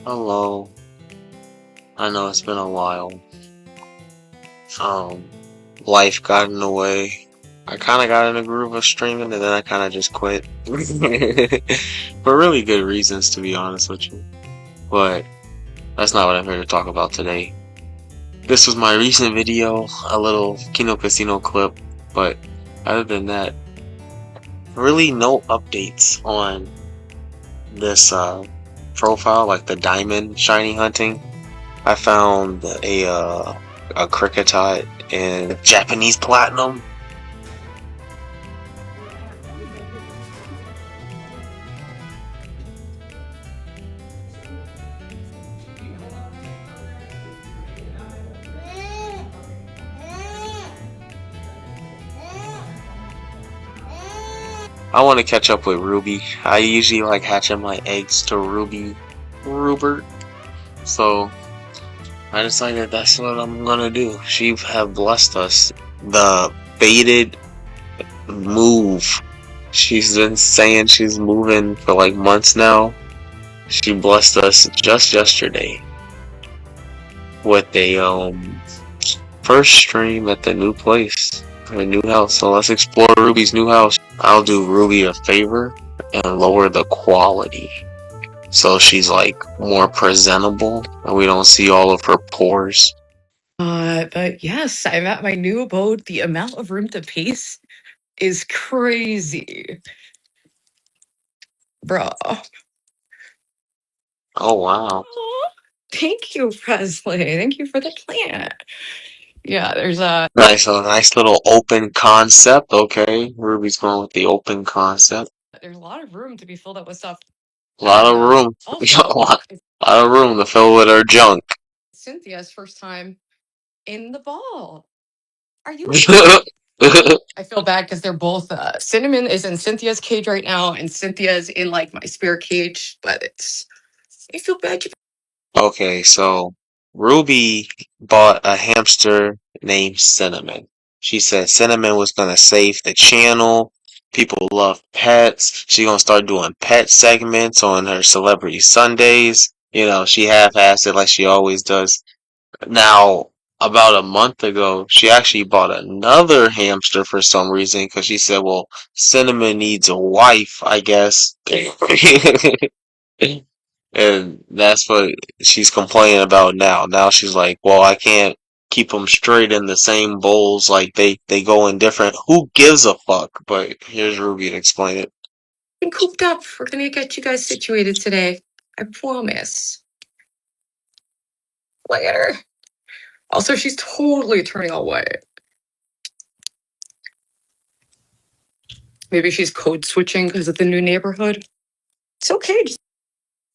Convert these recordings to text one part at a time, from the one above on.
Hello. I know it's been a while. Um, Life got in the way. I kind of got in a groove of streaming, and then I kind of just quit. For really good reasons, to be honest with you. But that's not what I'm here to talk about today. This was my recent video, a little Kino Casino clip. But other than that, really no updates on this profile, like the diamond shiny hunting. I found a cricket in Japanese platinum. I want to catch up with Ruby. I usually like hatching my eggs to Rubert. So I decided that's what I'm gonna do. She have blessed us. The baited move. She's been saying she's moving for like months now. She blessed us just yesterday with a first stream at the new place, the new house. So let's explore Ruby's new house. I'll do Ruby a favor and lower the quality so she's like more presentable and we don't see all of her pores. But yes, I'm at my new abode. The amount of room to pace is crazy. Bruh. Oh wow. Thank you, Presley. Thank you for the plant. Yeah, there's a Nice, a nice little open concept. Okay, Ruby's going with the open concept. there's a lot of room to be filled up with stuff. A lot of room. Also, A lot of room to fill with her junk. Cynthia's first time in the ball. Are you? I feel bad because they're both. Cinnamon is in Cynthia's cage right now, and Cynthia's in like my spare cage. But it's. I feel bad. Okay, so Ruby bought a hamster named Cinnamon. She said Cinnamon was gonna save the channel. People love pets. She gonna start doing pet segments on her Celebrity Sundays. You know, she half-assed it like she always does. Now, about a month ago, she actually bought another hamster for some reason because she said, well, Cinnamon needs a wife, I guess. And that's what she's complaining about now. Now she's like, well, I can't keep them straight in the same bowls. Like they go in different. Who gives a fuck? But here's Ruby to explain it. Been cooped up. We're gonna get you guys situated today. I promise. Later. Also, she's totally turning all white. Maybe she's code switching because of the new neighborhood. It's okay.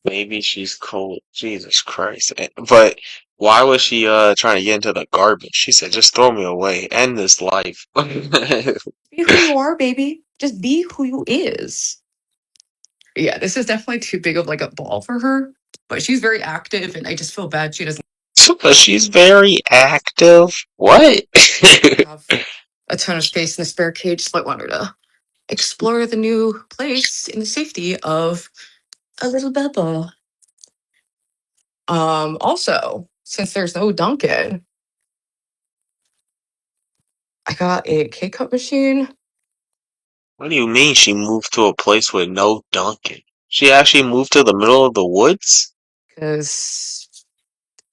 Maybe she's cold. Jesus Christ. But why was she trying to get into the garbage? She said, just throw me away. End this life. Be who you are, baby. Just be who you is. Yeah, this is definitely too big of like a ball for her, but she's very active, and I just feel bad she doesn't She's very active. What? have a ton of space in the spare cage, so I want her to explore the new place in the safety of a little bubble. Also, since there's no Dunkin', I got a K-cup machine. What do you mean she moved to a place with no Dunkin'? She actually moved to the middle of the woods? Because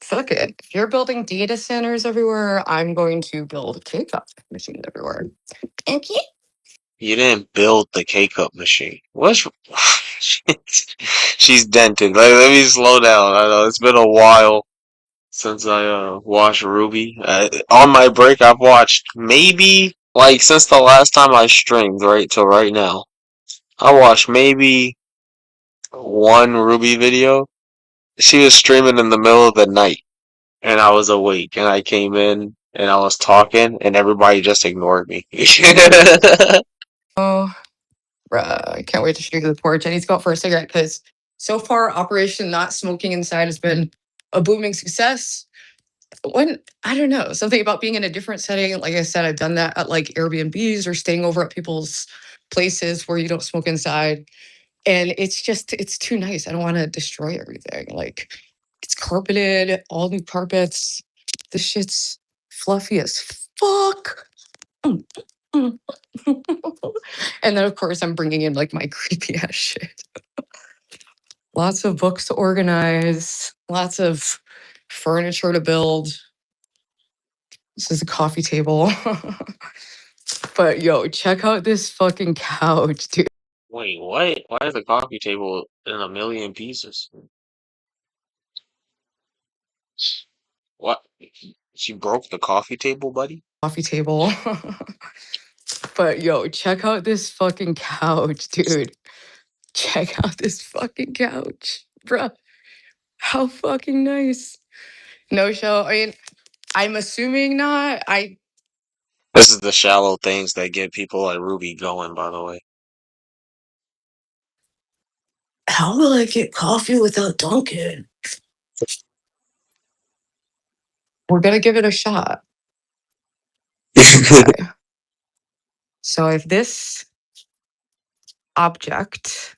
fuck it. If you're building data centers everywhere, I'm going to build K-cup machines everywhere. Okay. You didn't build the K-cup machine. What's she's dented. Let me slow down. I know it's been a while since I watched Ruby. On my break I've watched maybe like since the last time I streamed, right till right now. I watched maybe one Ruby video. She was streaming in the middle of the night and I was awake and I came in and I was talking and everybody just ignored me. Oh, I can't wait to shoot the porch. I need to go out for a cigarette because so far, Operation Not Smoking Inside has been a booming success. When I don't know, something about being in a different setting. Like I said, I've done that at like Airbnbs or staying over at people's places where you don't smoke inside. And it's too nice. I don't want to destroy everything. Like, it's carpeted, all new carpets. This shit's fluffy as fuck. Mm, mm. And then, of course, I'm bringing in like my creepy ass shit. Lots of books to organize, lots of furniture to build. This is a coffee table. But yo, check out this fucking couch, dude. Wait, what? Why is the coffee table in a million pieces? What? She broke the coffee table, buddy? Coffee table. But yo, check out this fucking couch, dude. Check out this fucking couch, bruh. How fucking nice. No show. I mean, I'm assuming not. This is the shallow things that get people like Ruby going, by the way. How will I get coffee without Dunkin'? We're gonna give it a shot. Okay. So I have this object,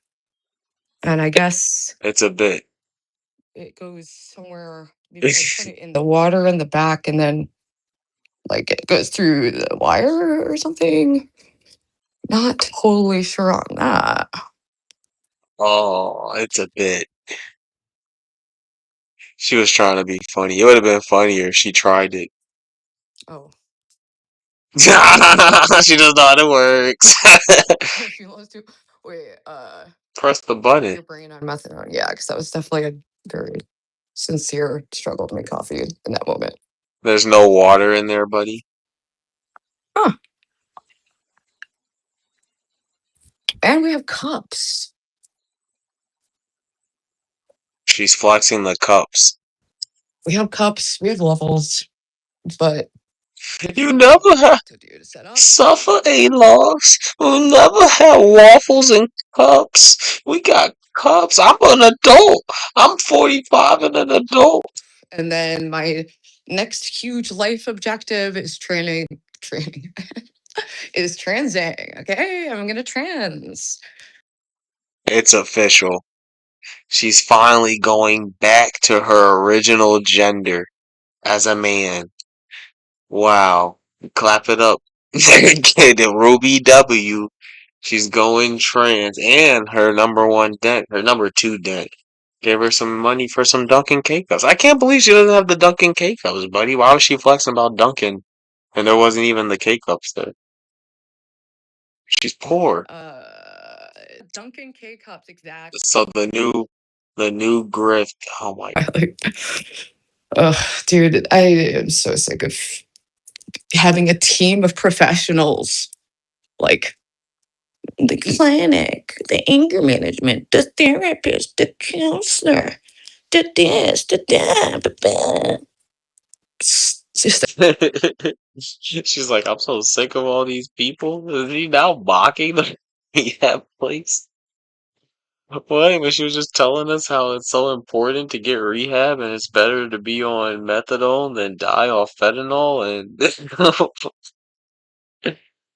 and I guess It's a bit. it goes somewhere. Maybe I put it in the water in the back, and then like it goes through the wire or something. Not totally sure on that. Oh, it's a bit. She was trying to be funny. It would have been funnier if she tried it. Oh, She doesn't know how it works. if you want to wait, Press the use button. your brain on methadone. Yeah, because that was definitely a very sincere struggle to make coffee in that moment. There's no water in there, buddy. Huh. And we have cups. She's flexing the cups. We have cups. We have Waffles. But You never have to do to set up. suffer a loss. We never had waffles and cups. We got cups. I'm an adult. I'm 45 and an adult. And then my next huge life objective is training is transing. Okay, I'm gonna trans. It's official. She's finally going back to her original gender as a man. Wow. Clap it up. The Ruby W. She's going trans and her number one deck, her number two deck. Gave her some money for some Dunkin' K-Cups. I can't believe she doesn't have the Dunkin' K-Cups, buddy. Why was she flexing about Dunkin'? And there wasn't even the K-Cups there. She's poor. Dunkin' K cups, exactly. So the new grift. Oh my. Dude, I am so sick of having a team of professionals like the clinic, the anger management, the therapist, the counselor, the this, the that. It's just She's like, I'm so sick of all these people. Is he now mocking the rehab place? Wait, but she was just telling us how it's so important to get rehab and it's better to be on methadone than die off fentanyl. And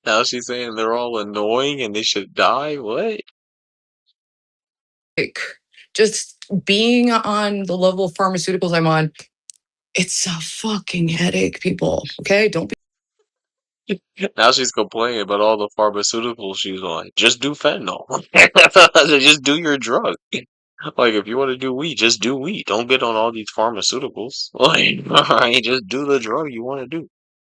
now she's saying they're all annoying and they should die. What? like just being on the level of pharmaceuticals I'm on, it's a fucking headache, people. Okay, don't be Now she's complaining about all the pharmaceuticals she's on. Just do fentanyl. Just do your drug. Like, if you want to do weed, just do weed. Don't get on all these pharmaceuticals. Like, alright, just do the drug you want to do.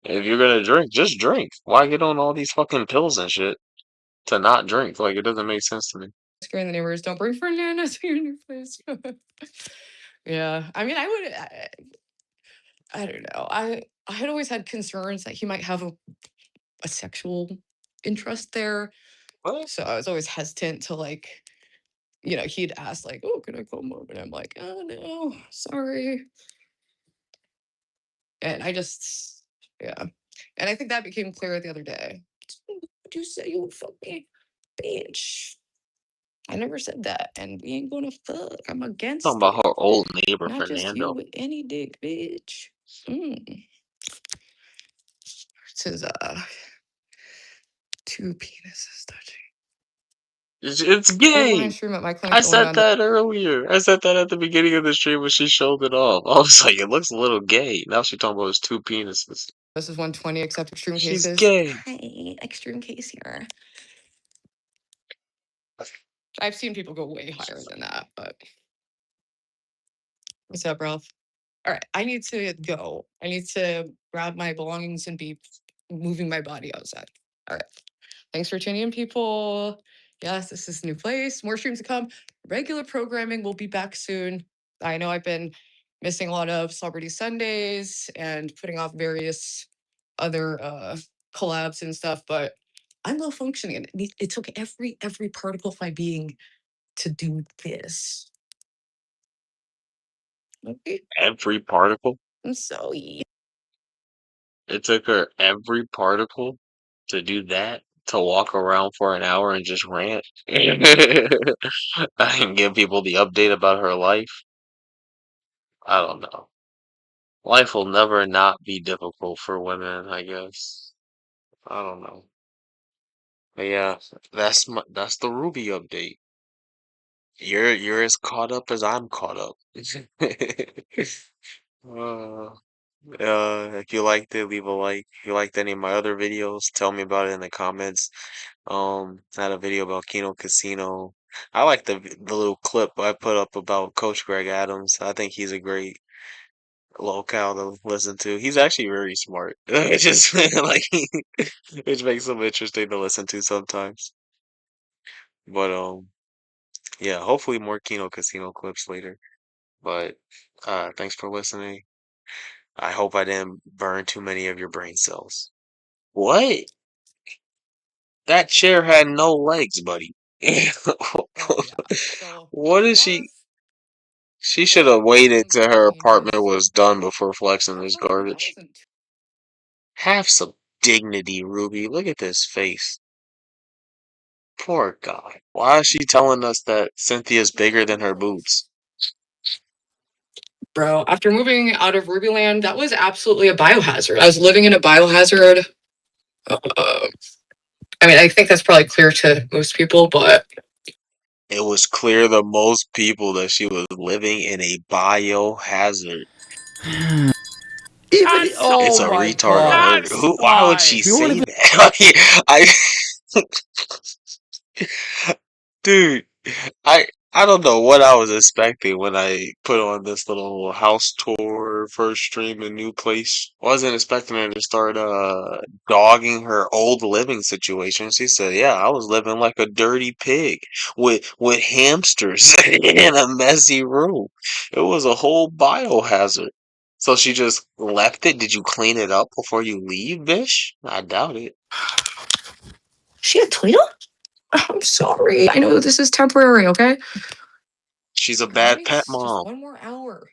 If you're gonna drink, just drink. Why get on all these fucking pills and shit to not drink? Like, it doesn't make sense to me. scaring the neighbors. Don't bring Fernando to your new place. Yeah, I mean, I don't know. I had always had concerns that he might have a sexual interest there, What? so I was always hesitant to like, he'd ask like, "Oh, can I come over?" And I'm like, "Oh no, sorry." And I just, yeah, and I think that became clear the other day. Would you say you would fuck me, bitch? I never said that, and we ain't gonna fuck. I'm Talking against about it. her old neighbor, Not just you Fernando. with any dick, bitch. Mm. This is two penises touching. It's I have a live gay. stream at my I clinic going said on. that earlier. I said that at the beginning of the stream when she showed it off. I was like, it looks a little gay. Now she's talking about his two penises. This is 120, except extreme She's cases. gay. Hi, extreme case here. I've seen people go way higher than that, but what's up, Ralph? All right, I need to go. I need to grab my belongings and be moving my body outside. All right. Thanks for tuning in, people. Yes, this is a new place. More streams to come. Regular programming will be back soon. I know I've been missing a lot of Celebrity Sundays and putting off various other collabs and stuff, but I'm low functioning. And it took every particle of my being to do this. Okay. Every particle? I'm so It took her every particle to do that? To walk around for an hour and just rant? And give people the update about her life? I don't know. Life will never not be difficult for women, I guess. I don't know. But yeah, that's the Ruby update. You're as caught up as I'm caught up. Uh, if you liked it, leave a like. If you liked any of my other videos, tell me about it in the comments. I had a video about Keno Casino. I like the little clip I put up about Coach Greg Adams. I think he's a great locale to listen to. He's actually very smart. It just like which makes him interesting to listen to sometimes. But yeah, hopefully more Keno Casino clips later. But thanks for listening. I hope I didn't burn too many of your brain cells. What? That chair had no legs, buddy. oh yeah. So What is Marv, she? She should have what waited till her apartment changes? was done before flexing Marv this told me that garbage. wasn't Have some dignity, Ruby. Look at this face. Poor guy. Why is she telling us that Cynthia's bigger than her boobs? bro. After moving out of RubyLand, that was absolutely a biohazard. I was living in a biohazard. I mean, I think that's probably clear to most people, but It was clear to most people that she was living in a biohazard. It's oh a my retard god. alert. Who? Why would she say that? I Dude, I don't know what I was expecting when I put on this little house tour, first stream in new place. Wasn't expecting her to start dogging her old living situation. She said, "Yeah, I was living like a dirty pig with hamsters in a messy room. It was a whole biohazard." So she just left it. Did you clean it up before you leave, Bish? I doubt it. She a Toyota? I'm sorry. I know this is temporary, okay? She's a bad pet Guys, just mom. one more hour.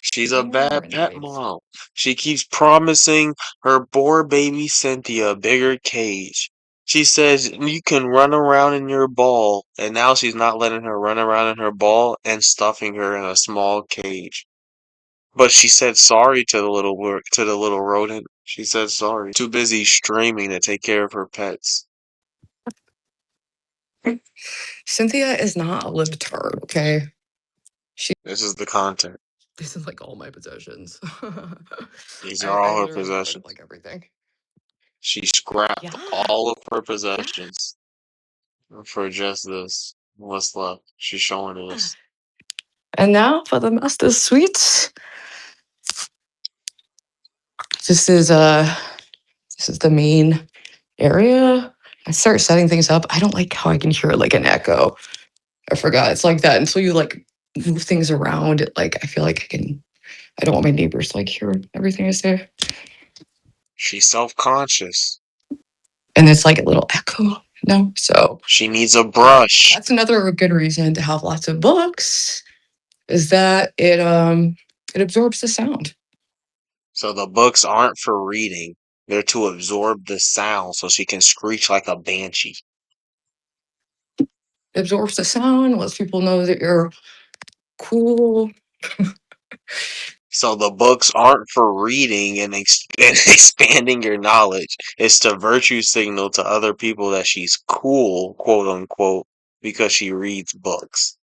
She's a One more hour bad pet anyways. mom. She keeps promising her poor baby Cynthia a bigger cage. She says you can run around in your ball, and now she's not letting her run around in her ball and stuffing her in a small cage. But she said sorry to the little rodent. She said sorry. Too busy streaming to take care of her pets. Cynthia is not a libtard, okay? This is the content. This is like all my possessions. These are I all her literally got rid of possessions. like everything. She scrapped Yeah. all of her Yeah. possessions for just this. What's left? She's showing us. And now for the master suites. This is the main area. I start setting things up. I don't like how I can hear like an echo. I forgot. It's like that until you like move things around. It like I feel like I don't want my neighbors to like hear everything I say. She's self-conscious. And it's like a little echo. No. So She needs a brush. that's another good reason to have lots of books, is that it absorbs the sound. So the books aren't for reading. They're to absorb the sound so she can screech like a banshee. It absorbs the sound, lets people know that you're cool. So the books aren't for reading and, and expanding your knowledge. It's to virtue signal to other people that she's cool, quote unquote. because she reads books.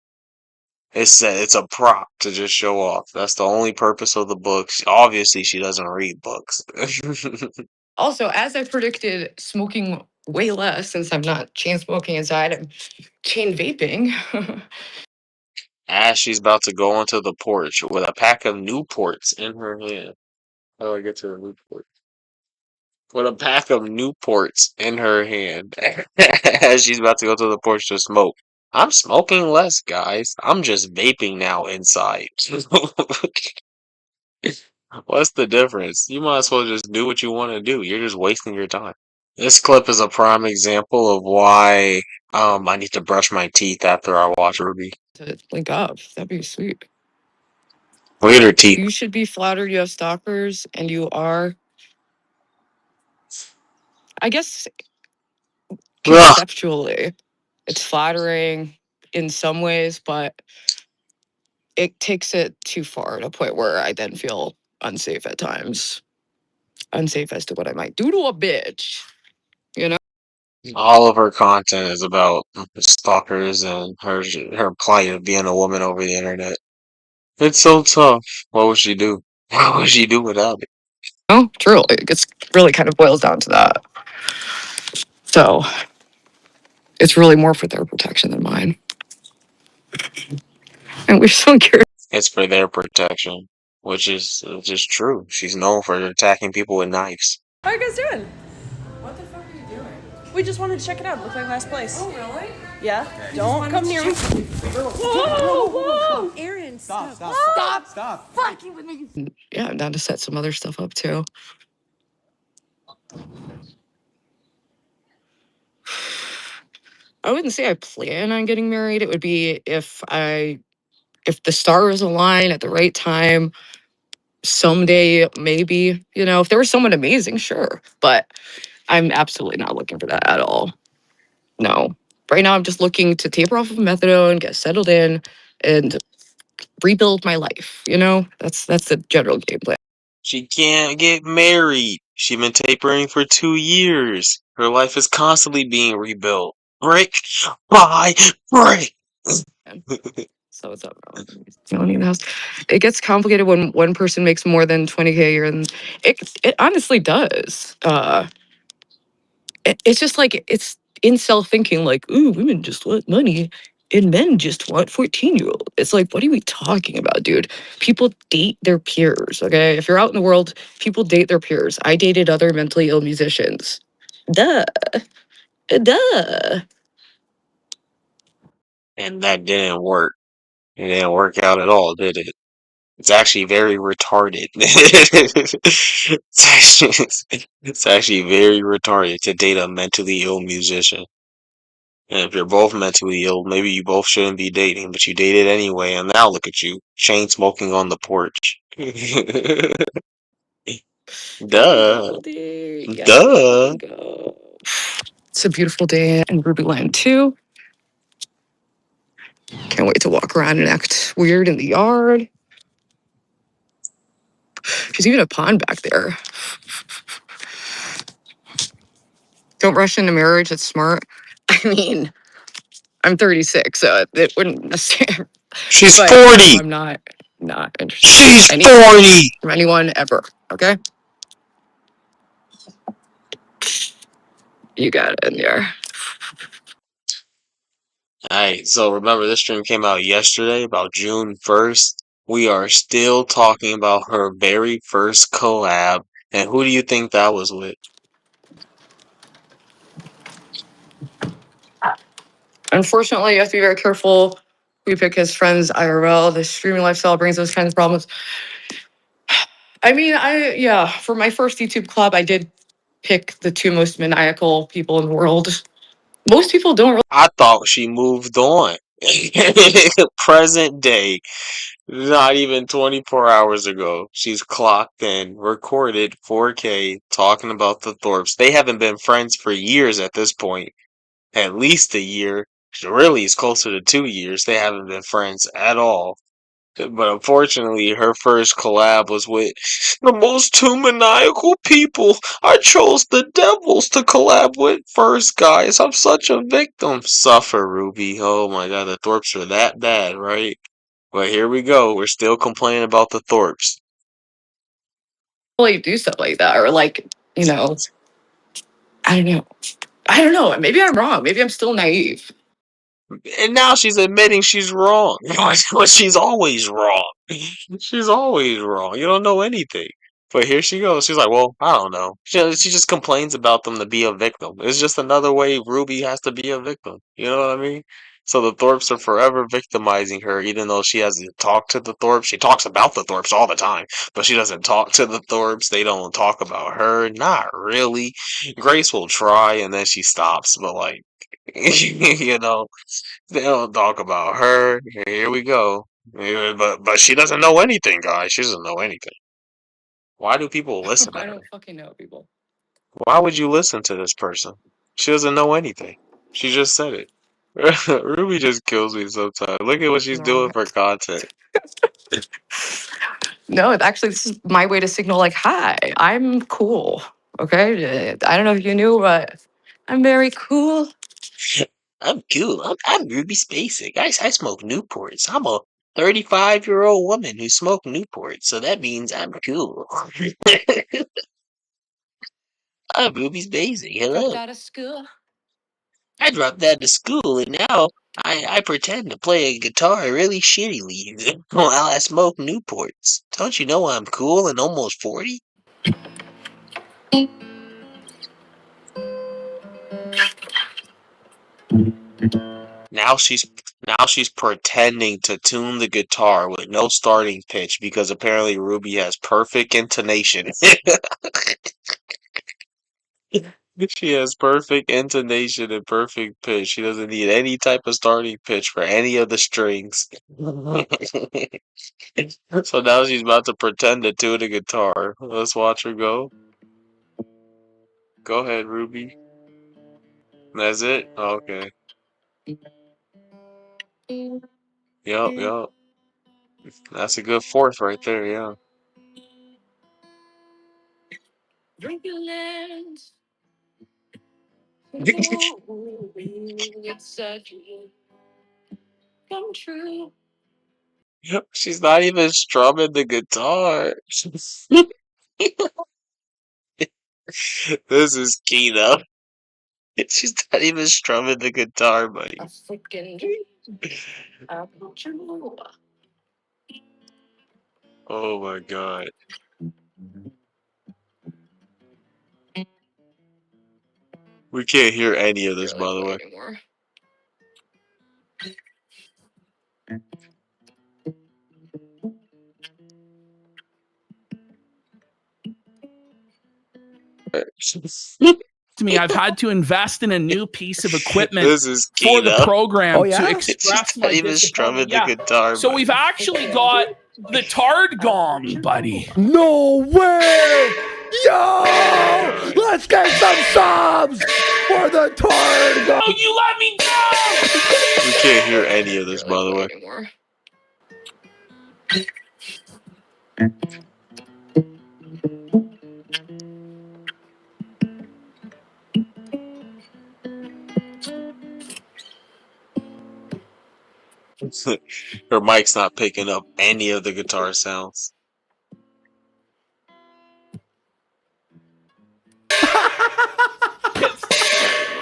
It's a prop to just show off. That's the only purpose of the books. Obviously, she doesn't read books. Also, as I predicted, smoking way less since I'm not chain smoking inside. I'm chain vaping. As she's about to go onto the porch with a pack of Newports in her hand. How do I get to the Newport? With a pack of Newports in her hand as she's about to go to the porch to smoke. I'm smoking less, guys. I'm just vaping now inside. What's the difference? You might as well just do what you want to do. You're just wasting your time. This clip is a prime example of why I need to brush my teeth after I watch Ruby. To link up, that'd be sweet. Look at her teeth. You should be flattered you have stalkers, and you are. I guess Ugh. conceptually, it's flattering in some ways, but it takes it too far to a point where I then feel unsafe at times. Unsafe as to what I might do to a bitch. You know? All of her content is about stalkers and her plight of being a woman over the internet. It's so tough. What would she do? What would she do without it? Oh, true. It gets really kind of boils down to that. So it's really more for their protection than mine. And we're so curious. It's for their protection, which is true. She's known for attacking people with knives. How are you guys doing? What the fuck are you doing? We just wanted to check it out. It looked like a nice place. Oh, really? Yeah? Don't come near me. Whoa, whoa! Aaron, stop. Stop fucking with me. Yeah, I'm down to set some other stuff up too. I wouldn't say I plan on getting married. It would be if the stars align at the right time, someday, maybe, if there was someone amazing, sure. But I'm absolutely not looking for that at all. No. Right now, I'm just looking to taper off of methadone, get settled in, and rebuild my life. That's the general game plan. She can't get married. She's been tapering for 2 years. Her life is constantly being rebuilt. Brick by brick. So what's up, bro? Owning the house. It gets complicated when one person makes more than 20K a year, and it honestly does. It's just like it's incel thinking, like, ooh, women just want money and men just want 14-year-old. It's like, what are we talking about, dude? People date their peers, okay? If you're out in the world, people date their peers. I dated other mentally ill musicians. Duh. Duh. And that didn't work. It didn't work out at all, did it? It's actually very retarded. It's actually very retarded to date a mentally ill musician. And if you're both mentally ill, maybe you both shouldn't be dating, but you dated anyway, and now look at you, chain smoking on the porch. Duh. Yeah, Duh. go. It's a beautiful day in RubyLand 2. Can't wait to walk around and act weird in the yard. There's even a pond back there. Don't rush into marriage. It's smart. I mean, I'm 36, so it wouldn't necessarily. She's But 40. I'm not interested She's in 40. from anyone ever. Okay, you got it in there. Alright, so remember this stream came out yesterday, about June 1st. We are still talking about her very first collab. And who do you think that was with? Unfortunately, you have to be very careful. We pick his friends IRL. The streaming lifestyle brings those kinds of problems. I mean, for my first YouTube club, I did pick the two most maniacal people in the world. Most people don't really. I thought she moved on. Present day, not even 24 hours ago, she's clocked in, recorded 4K, talking about the Thorpes. They haven't been friends for years at this point. At least a year. Really, it's closer to 2 years. They haven't been friends at all. But unfortunately, her first collab was with the most two maniacal people. I chose the devils to collab with first, guys. I'm such a victim. Suffer, Ruby. Oh my god, the Thorps are that bad, right? But here we go. We're still complaining about the Thorps. Really do stuff like that, or like, I don't know. I don't know. Maybe I'm wrong. Maybe I'm still naive. And now she's admitting she's wrong. She's always wrong. She's always wrong. You don't know anything. But here she goes. She's like, well, I don't know. She just complains about them to be a victim. It's just another way Ruby has to be a victim. You know what I mean? So the Thorps are forever victimizing her, even though she hasn't talked to the Thorps. She talks about the Thorps all the time, but she doesn't talk to the Thorps. They don't talk about her. Not really. Grace will try, and then she stops. But like, you know. They don't talk about her. Here we go. Yeah, but she doesn't know anything, guys. She doesn't know anything. Why do people listen to I her? don't fucking know, people. Why would you listen to this person? She doesn't know anything. She just said it. Ruby just kills me sometimes. Look at what she's doing for content. No, actually, this is my way to signal, like, hi, I'm cool. Okay. I don't know if you knew, but I'm very cool. I'm cool. I'm Ruby Spacek. I smoke Newports. I'm a 35-year-old woman who smoked Newports, so that means I'm cool. I'm Ruby Spacek. Dropped Hello. out of school. I dropped out of school and now I pretend to play a guitar really shittily while I smoke Newports. Don't you know I'm cool and almost 40? Now she's pretending to tune the guitar with no starting pitch because apparently Ruby has perfect intonation. She has perfect intonation and perfect pitch. She doesn't need any type of starting pitch for any of the strings. So now she's about to pretend to tune a guitar. Let's watch her go. Go ahead, Ruby. That's it? Okay. Yup, yup. That's a good fourth right there, yeah. RubyLand. It's a dream come true. She's not even strumming the guitar. This is key though. She's not even strumming the guitar, buddy. A freaking dream come true. Oh my god. We can't hear any of this, Barely by the play way. anymore. To me, I've had to invest in a new piece of equipment This is key for the though. program Oh, to yeah? She's express not my even strumming disappointment. the Yeah. guitar, So buddy. we've actually got the Tard Gong, buddy. No way! Yo! God. Let's get some subs for the Targo! Oh, you let me down! We can't hear any of this, by Barely the play way. anymore. Her mic's not picking up any of the guitar sounds.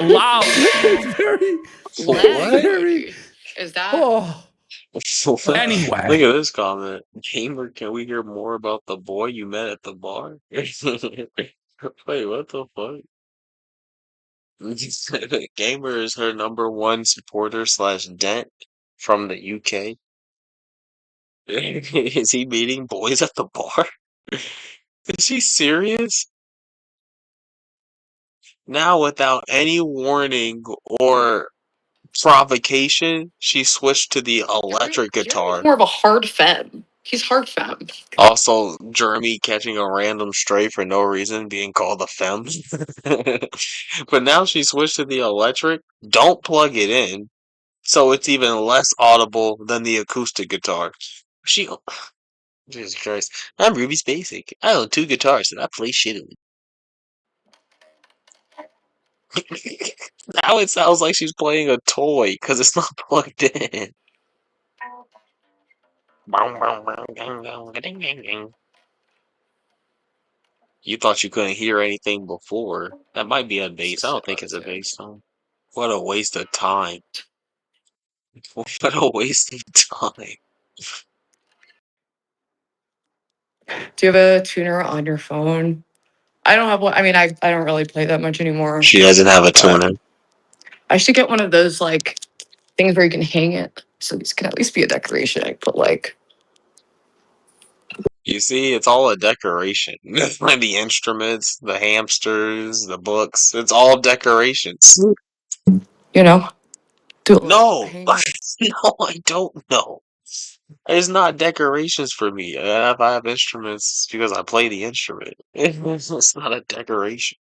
Loud. It's very. What? Very. Is that Oh. Anyway. Look at this comment. Gamer, can we hear more about the boy you met at the bar? Wait, what the fuck? Gamer is her #1 supporter slash dent from the UK. Is he meeting boys at the bar? Is she serious? Now, without any warning or provocation, she switched to the electric guitar. more of a hard femme? He's hard femme. Also, Jeremy catching a random stray for no reason, being called a femme. But now she switched to the electric. Don't plug it in, so it's even less audible than the acoustic guitar. She, Jesus Christ. I'm Ruby's Basic. I own 2 guitars and I play shittily. Now it sounds like she's playing a toy because it's not plugged in. You thought you couldn't hear anything before. That might be a bass. I don't think it's a bass tone. What a waste of time. What a waste of time. Do you have a tuner on your phone? I don't have one. I mean, I don't really play that much anymore. She doesn't have a But tuner. I should get one of those like things where you can hang it, so these can at least be a decoration. But like, You see, it's all a decoration. Like the instruments, the hamsters, the books, it's all decorations. you know, do a little No, hang on. no, I don't know. It's not decorations for me. If I have instruments, it's because I play the instrument. It's not a decoration.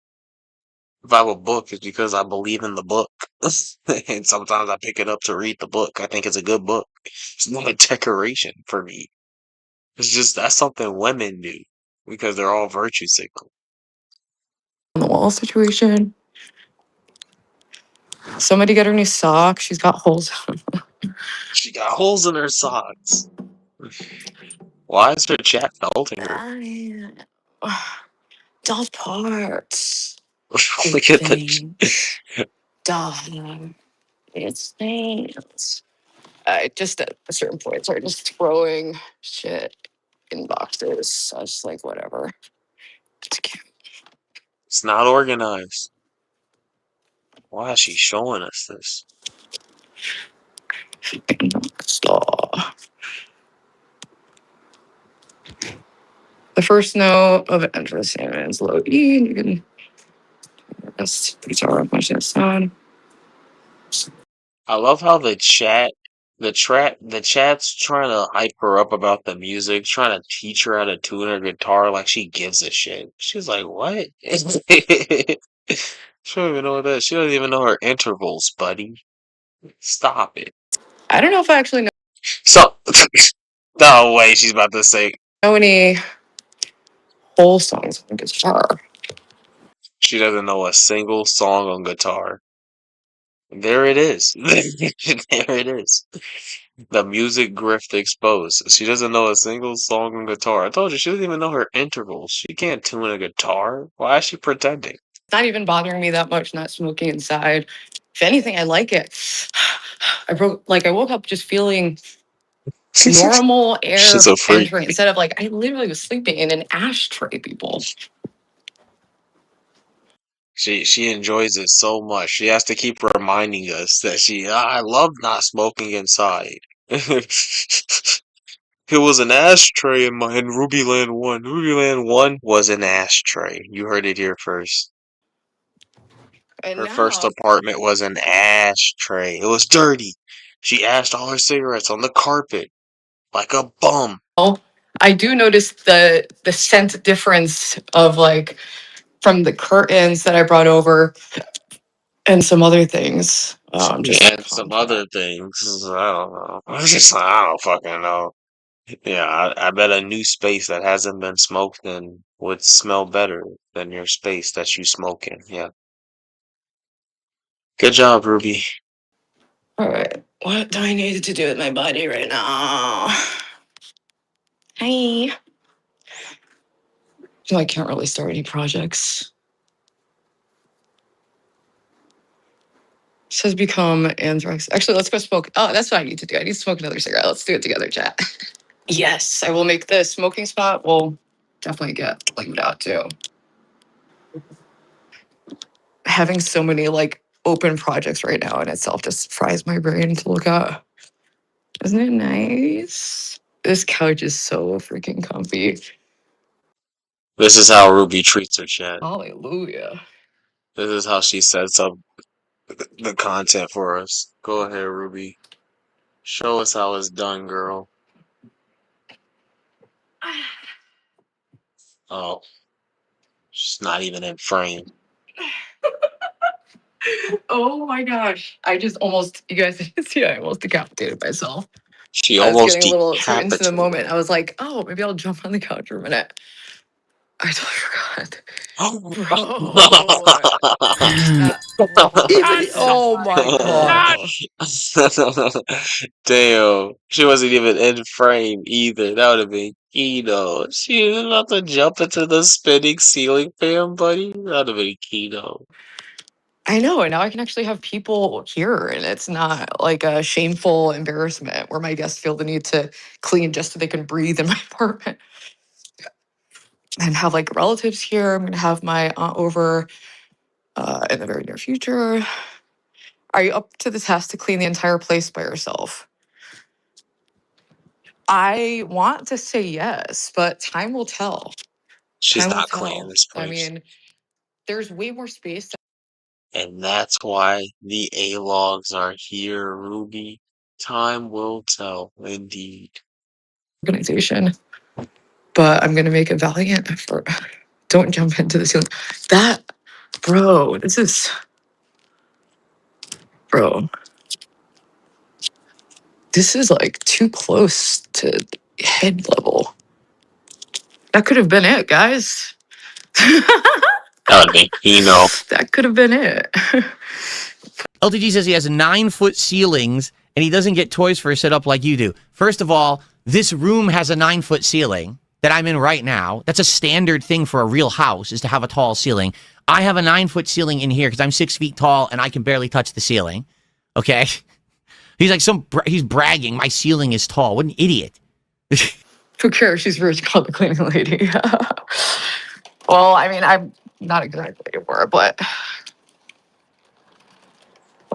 If I have a book, it's because I believe in the book. And sometimes I pick it up to read the book. I think it's a good book. It's not a decoration for me. It's just that's something women do because they're all virtue signal. On the wall situation. Somebody get her new socks. She's got holes. She got holes in her socks. Why is her chat belting her? Doll parts. Look at the. Things. Doll. It's things. I just at a certain point started just throwing shit in boxes. I was just like, whatever. It's cute. It's not organized. Why is she showing us this? Stop. The first note of interest is low E. You can just guitar up my chest on. I love how the chat's trying to hype her up about the music, trying to teach her how to tune her guitar like she gives a shit. She's like, what? She don't even know what that. She doesn't even know her intervals, buddy. Stop it. I don't know if I actually So, no way. She's about to say know any whole songs on guitar. she doesn't know a single song on guitar. There it is. There it is. The music grift exposed. She doesn't know a single song on guitar. I told you, she doesn't even know her intervals. She can't tune a guitar. Why is she pretending? It's not even bothering me that much not smoking inside. If anything, I like it. I woke up just feeling normal air She's a freak. entering instead of like I literally was sleeping in an ashtray, people. She enjoys it so much. She has to keep reminding us that I love not smoking inside. It was an ashtray in RubyLand 1. RubyLand 1 was an ashtray. You heard it here first. And Her first now apartment was an ashtray. It was dirty. She ashed all her cigarettes on the carpet like a bum. I do notice the scent difference of like from the curtains that I brought over and some other things. Just And some other things. I don't know. I don't fucking know. Yeah, I bet a new space that hasn't been smoked in would smell better than your space that you smoke in. Yeah. Good job, Ruby. All right. What do I need to do with my body right now? Hi. No, I can't really start any projects. It says become anthrax. Actually, let's go smoke. Oh, that's what I need to do. I need to smoke another cigarette. Let's do it together, chat. Yes, I will make the smoking spot. We'll definitely get blamed out too. Having so many like open projects right now in itself just fries my brain to look at. Isn't it nice? This couch is so freaking comfy. This is how Ruby treats her chat. Hallelujah. This is how she sets up the content for us. Go ahead, Ruby. Show us how it's done, girl. Oh, she's not even in frame. Oh my gosh. I just almost, you guys didn't see, I almost decapitated myself. She I was almost getting a little too into the decapitated. moment. I was like, oh, maybe I'll jump on the couch for a minute. I totally forgot. Bro. That, Even Not oh my god. bro. Damn, she wasn't even in frame either. That would have been Kino. She was about to jump into the spinning ceiling fan, buddy. That would have been Kino. I know, and now I can actually have people here, and it's not like a shameful embarrassment where my guests feel the need to clean just so they can breathe in my apartment. And have like relatives here. I'm gonna have my aunt over in the very near future. Are you up to the task to clean the entire place by yourself? I want to say yes, but time will tell. She's Time will not cleaning tell. this I place. mean, there's way more space. And that's why the A-logs are here, Ruby. Time will tell, indeed. Organization, but I'm gonna make a valiant effort. Don't jump into the ceiling. That, bro, bro, this is like too close to head level. That could have been it, guys. That would be Kino. That could have been it. LTG says he has 9-foot ceilings and he doesn't get toys for a setup like you do. First of all, this room has a 9-foot ceiling that I'm in right now. That's a standard thing for a real house, is to have a tall ceiling. I have a 9-foot ceiling in here because I'm 6 feet tall and I can barely touch the ceiling. Okay? He's like he's bragging. My ceiling is tall. What an idiot. Who cares? She's rich, called the cleaning lady. Well, I mean, I'm not exactly aware, but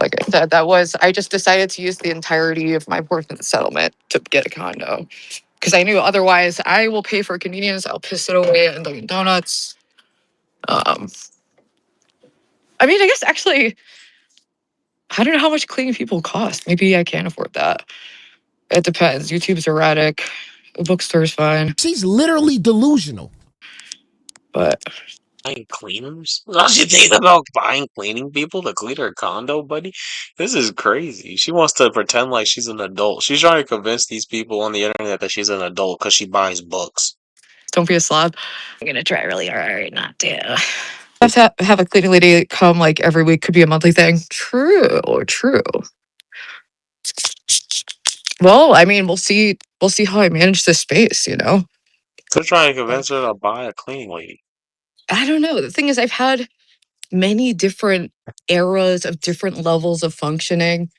like I said, I just decided to use the entirety of my portion of the settlement to get a condo. Because I knew otherwise I will pay for convenience. I'll piss it away in Dunkin' Donuts. I mean, I guess actually, I don't know how much cleaning people cost. Maybe I can't afford that. It depends. YouTube's erratic. The bookstore's fine. She's literally delusional. But Buying cleaners? Now she thinking about buying cleaning people to clean her condo, buddy? This is crazy. She wants to pretend like she's an adult. She's trying to convince these people on the internet that she's an adult because she buys books. don't be a slob. I'm going to try really hard not to. Have a cleaning lady come like every week. Could be a monthly thing. True. Well, I mean, we'll see. We'll see how I manage this space, you know? They're trying to convince her to buy a cleaning lady. I don't know. The thing is, I've had many different eras of different levels of functioning.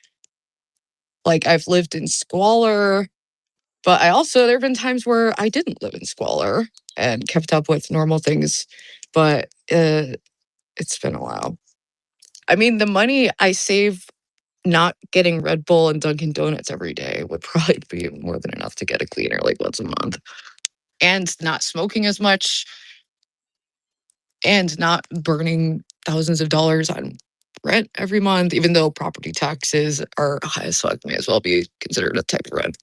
Like, I've lived in squalor, but there have been times where I didn't live in squalor and kept up with normal things. But it's been a while. I mean, the money I save not getting Red Bull and Dunkin' Donuts every day would probably be more than enough to get a cleaner like once a month. And not smoking as much and not burning thousands of dollars on rent every month, even though property taxes are high as fuck, may as well be considered a type of rent.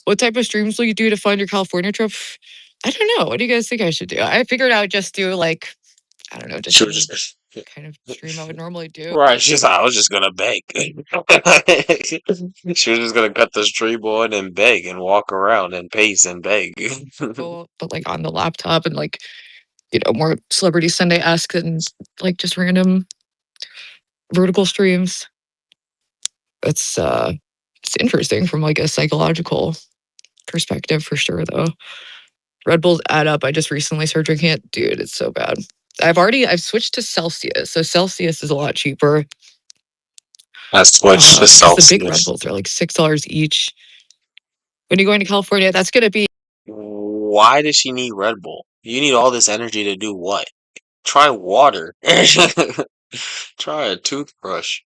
What type of streams will you do to fund your California trip? I don't know. What do you guys think I should do? I figured I would just do like, I don't know, just She was just kind of stream I would normally do. right. She's like, I was just gonna beg. She was just gonna cut the stream on and beg and walk around and pace and beg. But like on the laptop and like, you know, more Celebrity Sunday-esque than like just random vertical streams. It's interesting from like a psychological perspective for sure though. Red Bulls add up. I just recently started drinking it. Dude, it's so bad. I've switched to Celsius. So Celsius is a lot cheaper. I switched to Because the big Red Celsius. Bulls are like $6 each. When you're going to California, that's gonna be Why does she need Red Bull? You need all this energy to do what? Try water. Try a toothbrush.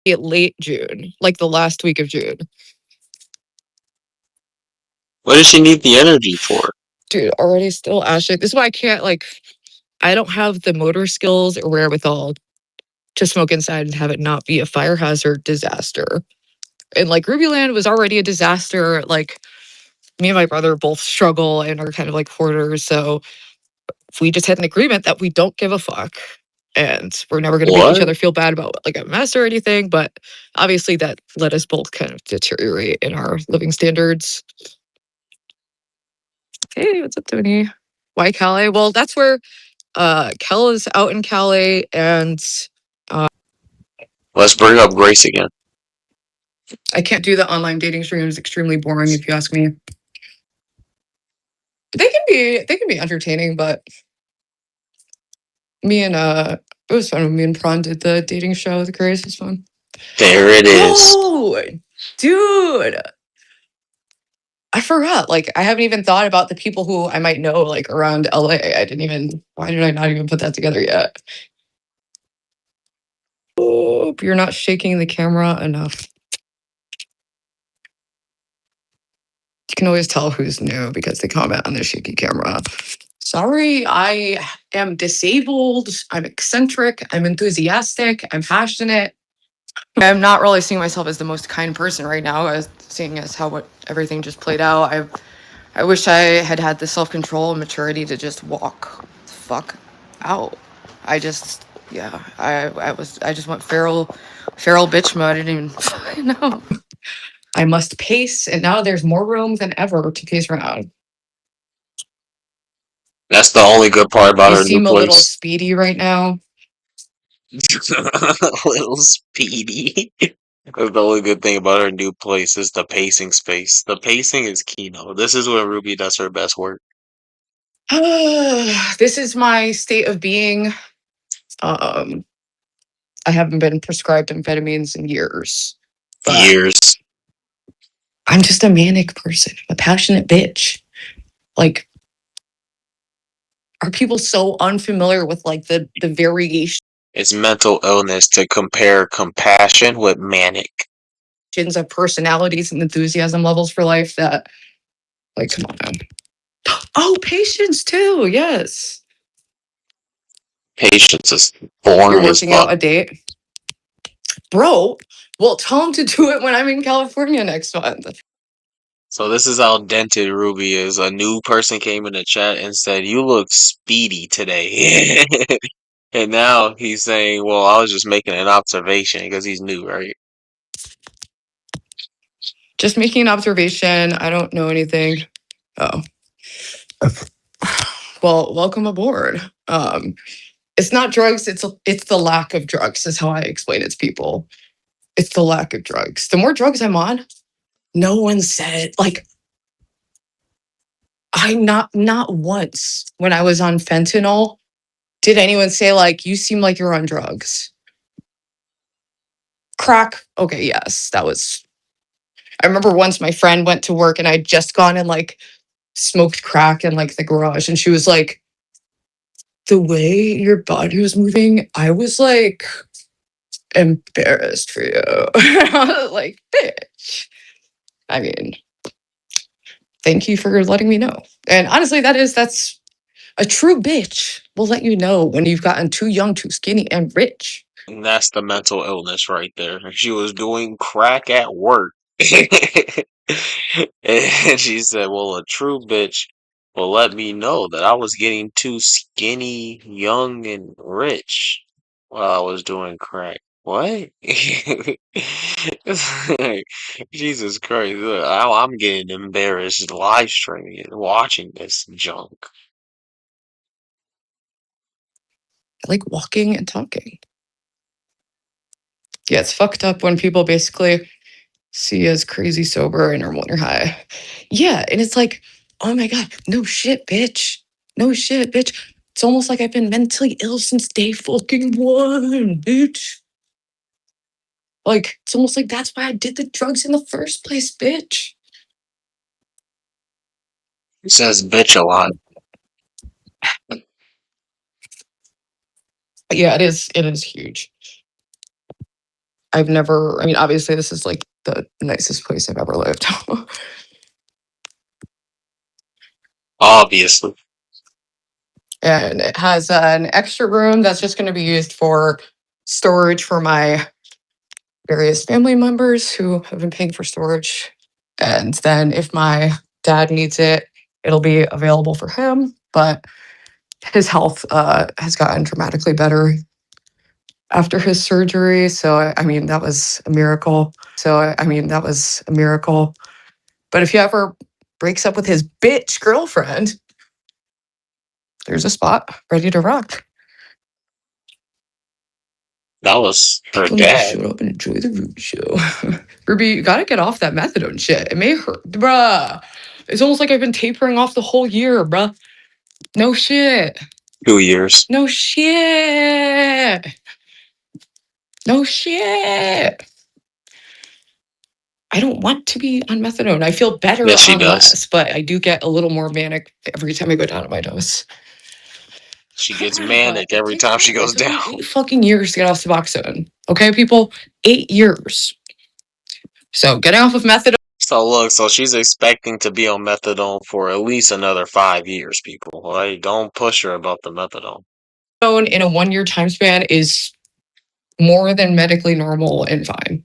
late June, like the last week of June. What does she need the energy for? Dude, already still ashing. This is why I don't have the motor skills or wherewithal to smoke inside and have it not be a fire hazard disaster. And like RubyLand was already a disaster. Like me and my brother both struggle and are kind of like hoarders. So we just had an agreement that we don't give a fuck. and we're never going to make each other feel bad about like a mess or anything. But obviously, that let us both kind of deteriorate in our living standards. Hey, what's up, Tony? Why Calais? Well, that's where Kel is out in Calais, and Let's bring up Grace again. I can't do the online dating stream. It's extremely boring, if you ask me. They can be entertaining, but me and it was fun when me and Prawn did the dating show with Grace. It was fun. There it is. Oh, dude. I forgot. Like, I haven't even thought about the people who I might know, like, around LA. Why did I not even put that together yet? Oh, you're not shaking the camera enough. You can always tell who's new because they comment on the shaky camera. Sorry, I am disabled. I'm eccentric. I'm enthusiastic. I'm passionate. I'm not really seeing myself as the most kind person right now, seeing as how what everything just played out. I wish I had the self-control and maturity to just walk the fuck out. I just went feral bitch mode. I didn't even fucking know. I must pace, and now there's more room than ever to pace around. That's the only good part about You her new seem a little place. speedy right now. A little speedy. That's the only good thing about her new place is the pacing space. The pacing is key though. This is where Ruby does her best work. This is my state of being. I haven't been prescribed amphetamines in years. But Years. I'm just a manic person, a passionate bitch. Like, are people so unfamiliar with like the variations It's mental illness to compare compassion with manic. of personalities and enthusiasm levels for life that, like, come on, man. Oh, patience too. Yes. Patience is boring You're as working fuck. out a date, bro. Well, tell him to do it when I'm in California next month. So this is how dented Ruby is. A new person came in the chat and said, "You look speedy today." And now he's saying, "Well, I was just making an observation," because he's new, right? Just making an observation. I don't know anything. Oh. Well, welcome aboard. It's not drugs, it's the lack of drugs, is how I explain it to people. It's the lack of drugs. The more drugs I'm on, no one said, like, I not once when I was on fentanyl did anyone say, like, you seem like you're on drugs. Crack, okay, yes, that was. I remember once my friend went to work and I'd just gone and like smoked crack in like the garage, and she was like, the way your body was moving, I was like embarrassed for you. I was like, bitch. I mean, thank you for letting me know. And honestly, that's a true bitch will let you know when you've gotten too young, too skinny, and rich. And that's the mental illness right there. She was doing crack at work. And she said, "Well, a true bitch will let me know that I was getting too skinny, young, and rich while I was doing crack." What? Jesus Christ. Look, I'm getting embarrassed live streaming and watching this junk. I like walking and talking. Yeah, it's fucked up when people basically see you as crazy sober and are when you're high. Yeah, and it's like, oh my God, no shit, bitch. No shit, bitch. It's almost like I've been mentally ill since day fucking one, bitch. Like, it's almost like that's why I did the drugs in the first place, bitch. He says bitch a lot. But yeah, it is huge. I mean, obviously this is like the nicest place I've ever lived. Obviously. And it has an extra room that's just going to be used for storage for my various family members who have been paying for storage. And then if my dad needs it, it'll be available for him. But his health has gotten dramatically better. after his surgery. So, I mean, that was a miracle. But if he ever breaks up with his bitch girlfriend, there's a spot ready to rock. That was her People need to dad. shut up and enjoy the Ruby show. Ruby, you gotta get off that methadone shit. It may hurt. Bruh. It's almost like I've been tapering off the whole year, bruh. No shit. 2 years. No shit. No shit. I don't want to be on methadone. I feel better Yes, she on does. less, but I do get a little more manic every time I go down to my dose. She gets manic every time she goes It took down. me 8 fucking years to get off Suboxone. Okay, people? 8 years. So getting off of methadone So look, so she's expecting to be on methadone for at least another 5 years, people. Right? Don't push her about the methadone. in a 1-year time span is more than medically normal and fine.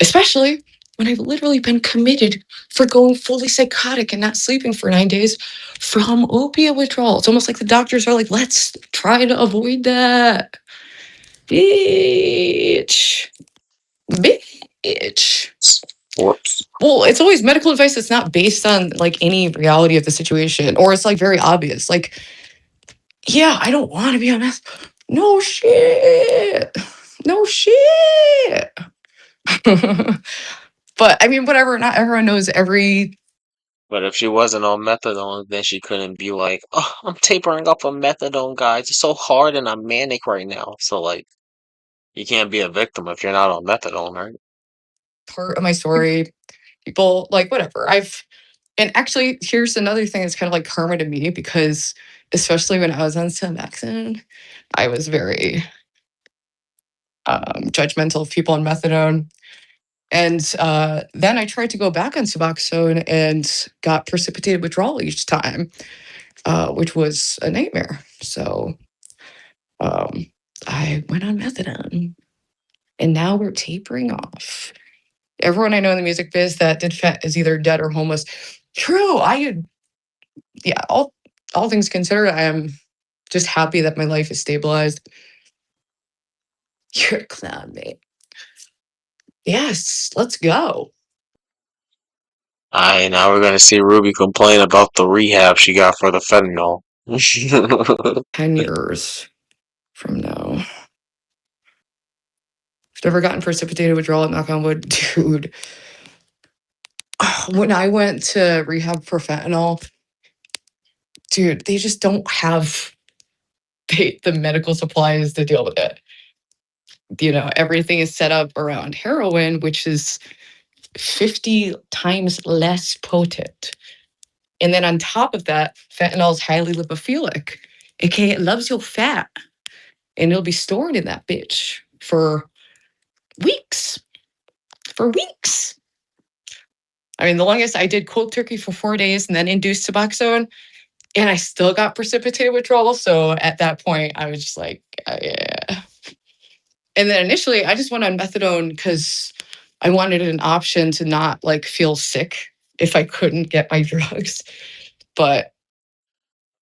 Especially when I've literally been committed for going fully psychotic and not sleeping for 9 days from opiate withdrawal. It's almost like the doctors are like, let's try to avoid that. Bitch. Whoops. Well, it's always medical advice that's not based on like any reality of the situation, or it's like very obvious. Like, yeah, I don't want to be on meth. No shit. No shit. But I mean, whatever. Not everyone knows every. But if she wasn't on methadone, then she couldn't be like, oh, I'm tapering off of methadone, guys. It's so hard and I'm manic right now. So, like, you can't be a victim if you're not on methadone, right? Part of my story. People like whatever. And actually, here's another thing that's kind of like karma to me because, especially when I was on Suboxone, I was very judgmental of people on methadone. And then I tried to go back on Suboxone and got precipitated withdrawal each time, which was a nightmare. So I went on methadone, and now we're tapering off. Everyone I know in the music biz that did fat is either dead or homeless. True. All things considered, I am just happy that my life is stabilized. You're a clown, mate. Yes, let's go. Alright, now we're gonna see Ruby complain about the rehab she got for the fentanyl. 10 years from now. I've never gotten precipitated withdrawal, knock on wood. Dude, when I went to rehab for fentanyl, dude, they just don't have the medical supplies to deal with it. You know, everything is set up around heroin, which is 50 times less potent. And then on top of that, fentanyl is highly lipophilic, aka it loves your fat. And it'll be stored in that bitch for weeks. For weeks. I mean, the longest I did cold turkey for 4 days and then induced Suboxone, and I still got precipitated withdrawal. So at that point, I was just like, yeah. And then initially, I just went on methadone because I wanted an option to not like feel sick if I couldn't get my drugs. But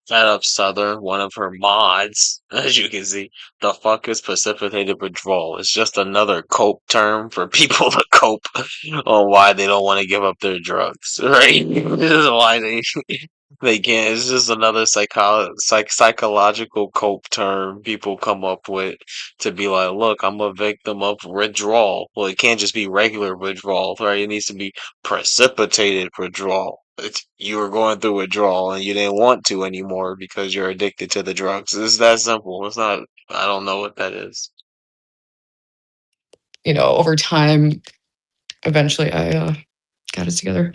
Fat Up Southern, one of her mods, as you can see, the fuck is precipitated withdrawal? It's just another cope term for people to cope on why they don't want to give up their drugs, right? This is why they can't. It's just another psychological cope term people come up with to be like, look, I'm a victim of withdrawal. Well, it can't just be regular withdrawal, right? It needs to be precipitated withdrawal. You were going through withdrawal and you didn't want to anymore because you're addicted to the drugs. It's that simple. It's not, I don't know what that is. you know, over time, eventually I got it together.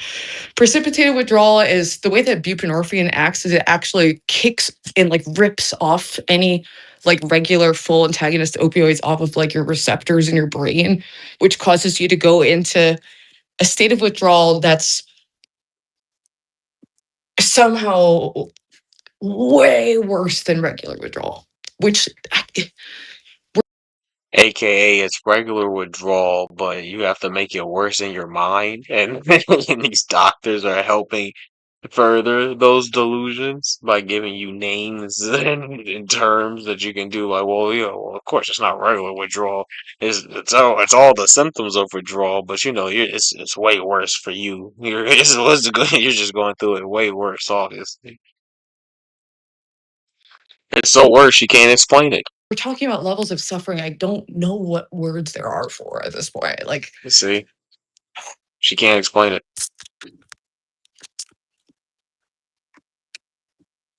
Precipitated withdrawal is the way that buprenorphine acts is it actually kicks and like rips off any like regular full antagonist opioids off of like your receptors in your brain, which causes you to go into a state of withdrawal that's somehow way worse than regular withdrawal, which AKA it's regular withdrawal, but you have to make it worse in your mind. And, and these doctors are helping further those delusions by giving you names and terms that you can do. Like, well, well, of course it's not regular withdrawal. It's all the symptoms of withdrawal, but it's way worse for you. You're just going through it way worse. Obviously, it's so worse you can't explain it. We're talking about levels of suffering. I don't know what words there are for at this point. Like, You see, she can't explain it.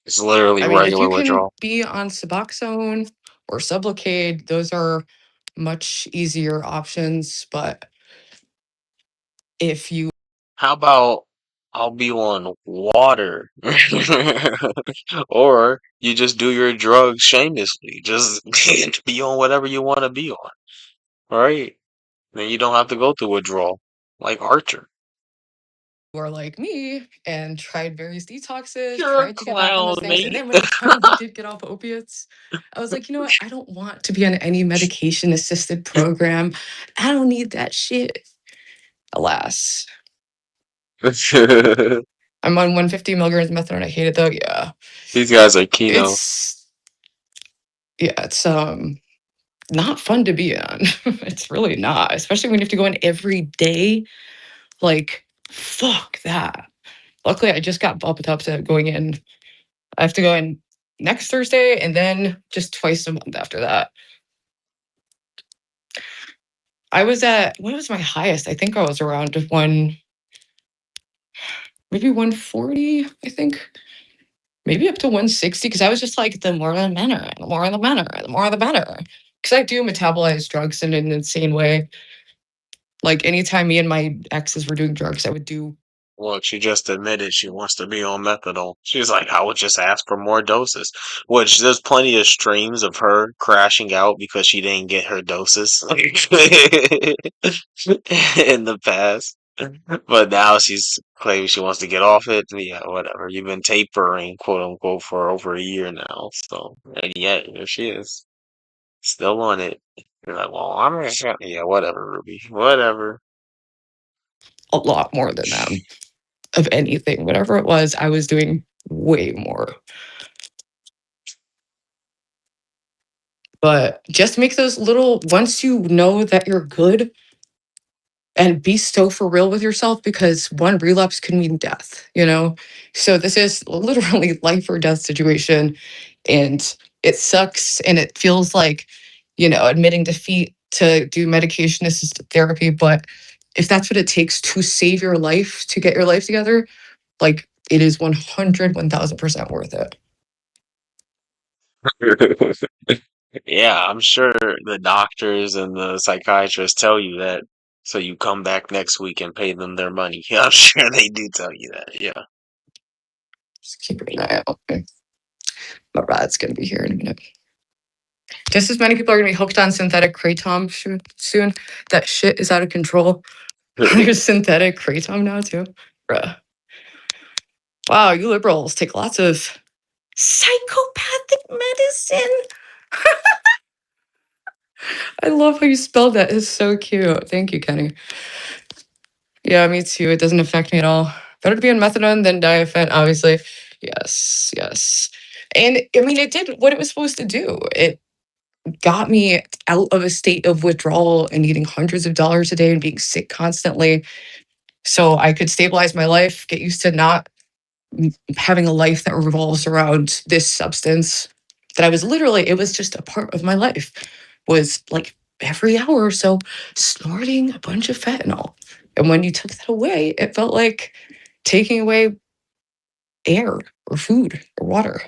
It's literally I mean, if regular you can withdrawal. be on Suboxone or Sublocade, those are much easier options. But if you How about I'll be on water? Or you just do your drugs shamelessly. Just be on whatever you want to be on. Right? Then you don't have to go through withdrawal. Like Archer. are like me and tried various detoxes, You're a tried to get back on clown, those things, and mate. then when I finally did get off opiates, I was like, you know what? I don't want to be on any medication assisted program. I don't need that shit. Alas. I'm on 150 milligrams of methadone. I hate it though. Yeah. These guys are keto. It's it's not fun to be on. It's really not, especially when you have to go in every day. Like, fuck that. Luckily, I just got bumped up to going in. I have to go in next Thursday and then just twice a month after that. I was at, what was my highest? I think I was around maybe 140, I think. Maybe up to 160, because I was just like, the more the better, the more the better, the more the better. Because I do metabolize drugs in an insane way. Like anytime me and my exes were doing drugs, I would do. Look, she just admitted she wants to be on methadone. She's like, I would just ask for more doses. Which there's plenty of streams of her crashing out because she didn't get her doses in the past. But now she's claiming she wants to get off it. Yeah, whatever. You've been tapering, quote unquote, for over a year now. So, and yet, here she is, still on it. You're like, well, I'm just, yeah, whatever, Ruby. Whatever. A lot more than them of anything. Whatever it was, I was doing way more. But just make those little, once you know that you're good, and be so for real with yourself, because one relapse can mean death, you know? So this is literally life or death situation. And it sucks. And it feels like, admitting defeat to do medication assisted therapy. But if that's what it takes to save your life, to get your life together, like it is 1000% worth it. Yeah, I'm sure the doctors and the psychiatrists tell you that, so you come back next week and pay them their money. I'm sure they do tell you that. Yeah. Just keep an eye out. My rad's going to be here in a minute. Just as many people are going to be hooked on synthetic kratom soon. That shit is out of control. There's synthetic kratom now too. Bruh. Wow, you liberals take lots of psychopathic medicine. I love how you spelled that. It's so cute. Thank you, Kenny. Yeah, me too. It doesn't affect me at all. Better to be on methadone than diaphen, obviously. Yes, yes. And I mean, it did what it was supposed to do. It got me out of a state of withdrawal and needing hundreds of dollars a day and being sick constantly. So I could stabilize my life, get used to not having a life that revolves around this substance that I was literally, it was just a part of my life, was like every hour or so snorting a bunch of fentanyl. And when you took that away, it felt like taking away air or food or water.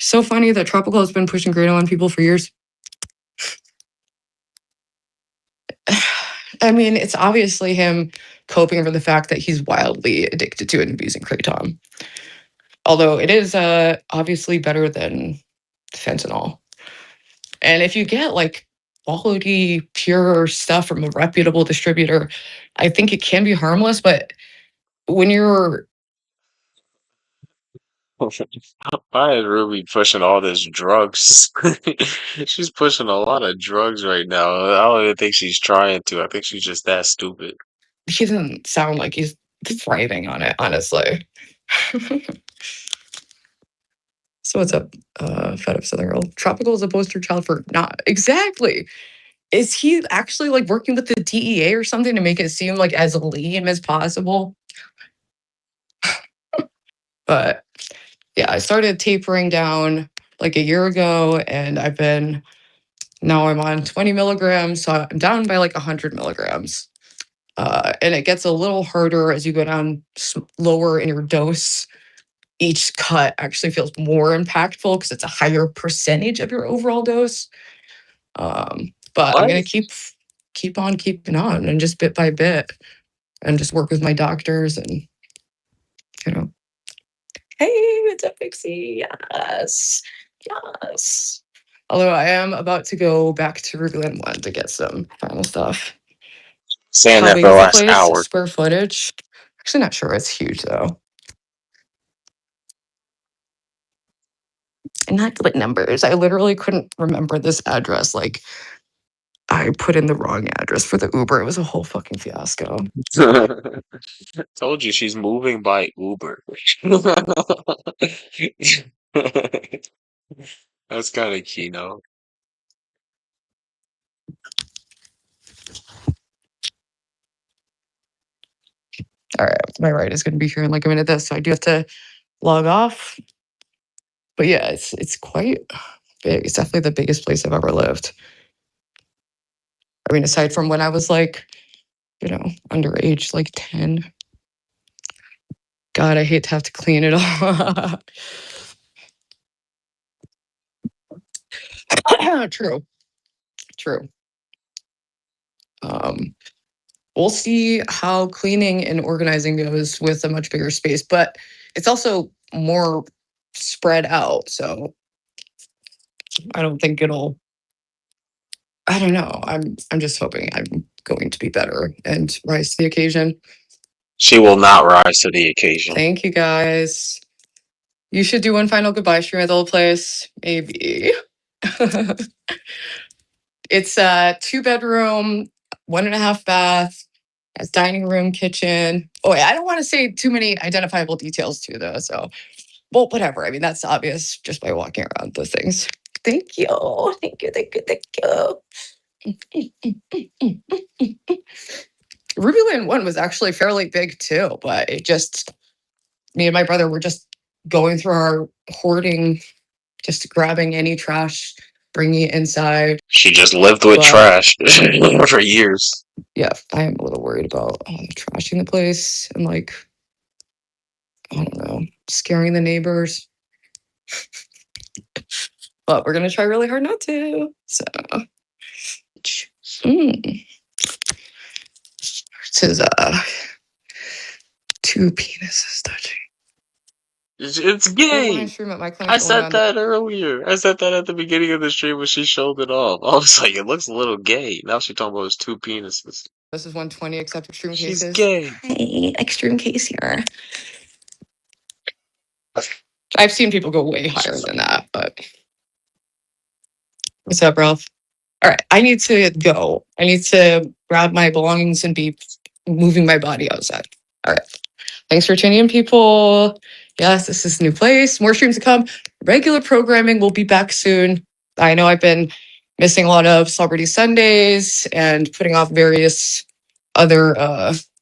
So funny that Tropical has been pushing Grado on people for years. I mean, it's obviously him coping for the fact that he's wildly addicted to and abusing kratom. Although it is obviously better than fentanyl. And if you get like quality, pure stuff from a reputable distributor, I think it can be harmless. But when you're, Why is Ruby pushing all this drugs? She's pushing a lot of drugs right now. I don't even think she's trying to. I think she's just that stupid. he doesn't sound like he's thriving on it, honestly. So what's up, Fed Up Southern Girl? Tropical is a poster child for not exactly. Is he actually like working with the DEA or something to make it seem like as lame as possible? But yeah, I started tapering down like a year ago, and now I'm on 20 milligrams, so I'm down by like 100 milligrams. And it gets a little harder as you go down lower in your dose. Each cut actually feels more impactful because it's a higher percentage of your overall dose. But I'm What? gonna keep on keeping on, and just bit by bit, and just work with my doctors, and hey, it's a Pixie, yes, yes. Although I am about to go back to RubyLand 1 to get some final stuff. Saying How that big for the is the last place? hour. Square footage? Actually, not sure. It's huge though. And not good numbers. I literally couldn't remember this address. Like, I put in the wrong address for the Uber. It was a whole fucking fiasco. Told you she's moving by Uber. That's kind of key, no? All right, my ride is going to be here in like a minute. So I do have to log off. But yeah, it's quite big. It's definitely the biggest place I've ever lived. I mean, aside from when I was like, underage, like 10. God, I hate to have to clean it all. True. We'll see how cleaning and organizing goes with a much bigger space, but it's also more spread out. So I don't think I don't know. I'm just hoping I'm going to be better and rise to the occasion. She will not rise to the occasion. Thank you guys. You should do one final goodbye stream at the old place. Maybe. It's a 2-bedroom, 1.5 bath, has dining room, kitchen. Oh, wait, I don't want to say too many identifiable details too, though. So, well, whatever. I mean, that's obvious just by walking around the things. Thank you. Thank you. Thank you. Thank you. RubyLand 1 was actually fairly big too, but me and my brother were just going through our hoarding, just grabbing any trash, bringing it inside. She just lived with trash for years. Yeah, I am a little worried about trashing the place and like, I don't know, scaring the neighbors. But we're gonna try really hard not to. So, this is 2 penises touching. It's gay. I said that earlier. I said that at the beginning of the stream when she showed it off. I was like, it looks a little gay. Now she's talking about his 2 penises. This is 120 except extreme cases. She's gay. Hey, extreme case here. I've seen people go way higher than that, but what's up, Ralph? All right, I need to go. I need to grab my belongings and be moving my body outside. All right. Thanks for tuning in, people. Yes, this is a new place. More streams to come. Regular programming will be back soon. I know I've been missing a lot of Celebrity Sundays and putting off various other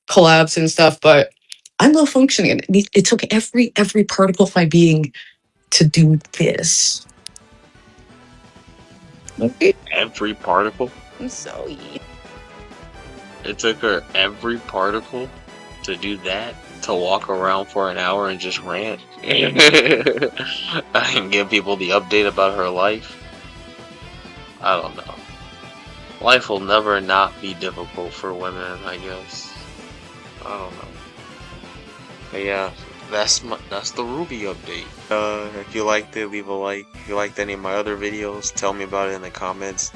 collabs and stuff, but I'm low functioning. It took every particle of my being to do this. Okay. Every particle? I'm sorry. It took her every particle to do that? To walk around for an hour and just rant? And give people the update about her life? I don't know. Life will never not be difficult for women, I guess. I don't know. But yeah, that's the Ruby update. If you liked it, leave a like. If you liked any of my other videos, tell me about it in the comments.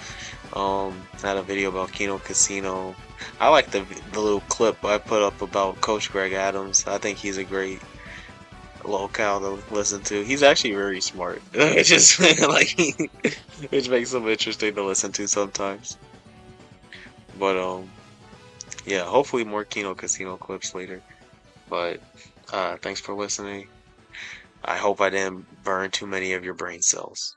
I had a video about Keno Casino. I like the little clip I put up about Coach Greg Adams. I think he's a great locale to listen to. He's actually very smart. It's just like which makes him interesting to listen to sometimes. But yeah, hopefully more Kino Casino clips later. But thanks for listening. I hope I didn't burn too many of your brain cells.